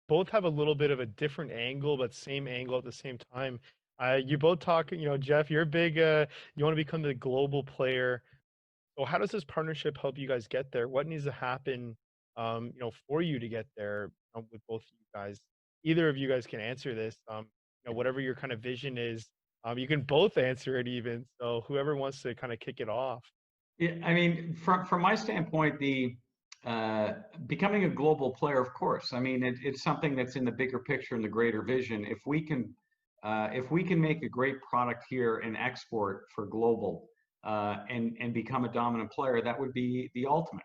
both have a little bit of a different angle, but same angle at the same time. You both talk, Jeff, you're big, you want to become the global player. So how does this partnership help you guys get there? What needs to happen, for you to get there, with both of you guys? Either of you guys can answer this. Whatever your kind of vision is, you can both answer it even. So whoever wants to kind of kick it off. Yeah, I mean, from my standpoint, the becoming a global player, of course. I mean, it's something that's in the bigger picture and the greater vision. If we can make a great product here and export for global, and become a dominant player, that would be the ultimate.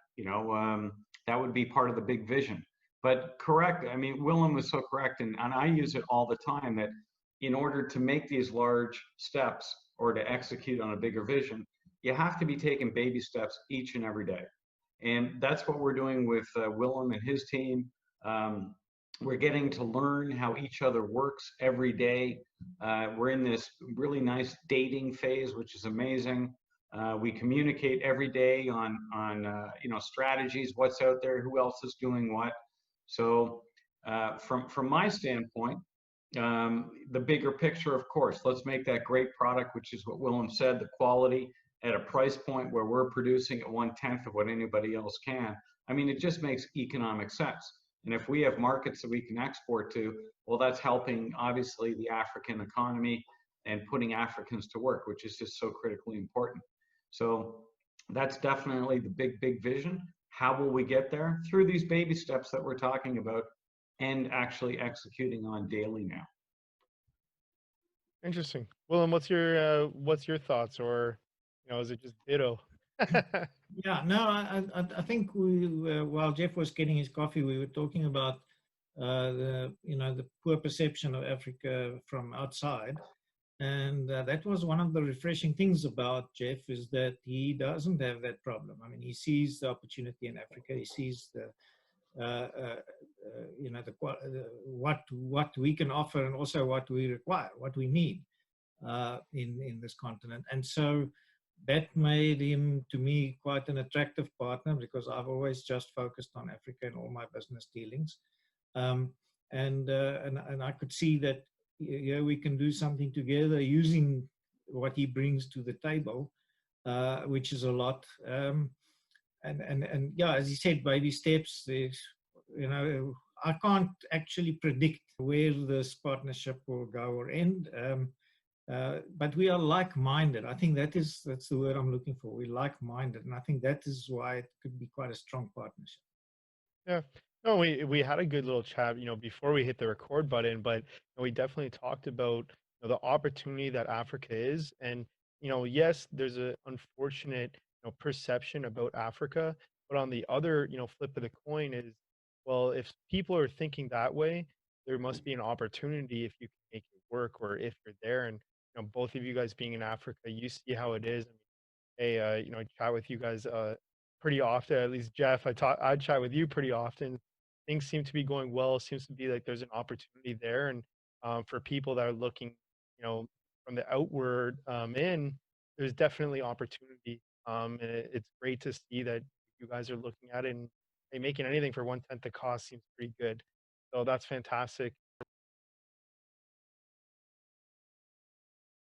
That would be part of the big vision. But correct, I mean, Willem was so correct, and I use it all the time that in order to make these large steps or to execute on a bigger vision, you have to be taking baby steps each and every day. And that's what we're doing with Willem and his team. Um, we're getting to learn how each other works every day. We're in this really nice dating phase, which is amazing. We communicate every day on strategies, what's out there, who else is doing what. So from my standpoint, the bigger picture, of course, let's make that great product, which is what Willem said, the quality at a price point where we're producing at 1/10 of what anybody else can. I mean, it just makes economic sense. And if we have markets that we can export to, well, that's helping obviously the African economy and putting Africans to work, which is just so critically important. So that's definitely the big vision. How will we get there? Through these baby steps that we're talking about and actually executing on daily now. Interesting. Well, and what's your thoughts, or is it just ditto? Yeah, no, I think while Jeff was getting his coffee, we were talking about the poor perception of Africa from outside, and that was one of the refreshing things about Jeff is that he doesn't have that problem. I mean, he sees the opportunity in Africa. He sees the what we can offer and also what we require, what we need in this continent, and so that made him, to me, quite an attractive partner because I've always just focused on Africa in all my business dealings. Um, and I could see that we can do something together using what he brings to the table, which is a lot. And yeah, as he said, baby steps. I can't actually predict where this partnership will go or end. But we are like-minded. I think that's the word I'm looking for. We're like-minded, and I think that is why it could be quite a strong partnership. Yeah. No, we had a good little chat, before we hit the record button, but we definitely talked about the opportunity that Africa is, and yes, there's a unfortunate perception about Africa, but on the other flip of the coin is, well, if people are thinking that way, there must be an opportunity if you can make it work, or if you're there, and both of you guys being in Africa, you see how it is. I mean, hey, I chat with you guys pretty often. At least Jeff, I chat with you pretty often. Things seem to be going well. Seems to be like there's an opportunity there, and for people that are looking, from the outward in, there's definitely opportunity. And it's great to see that you guys are looking at it, and hey, making anything for 1/10 the cost seems pretty good. So that's fantastic.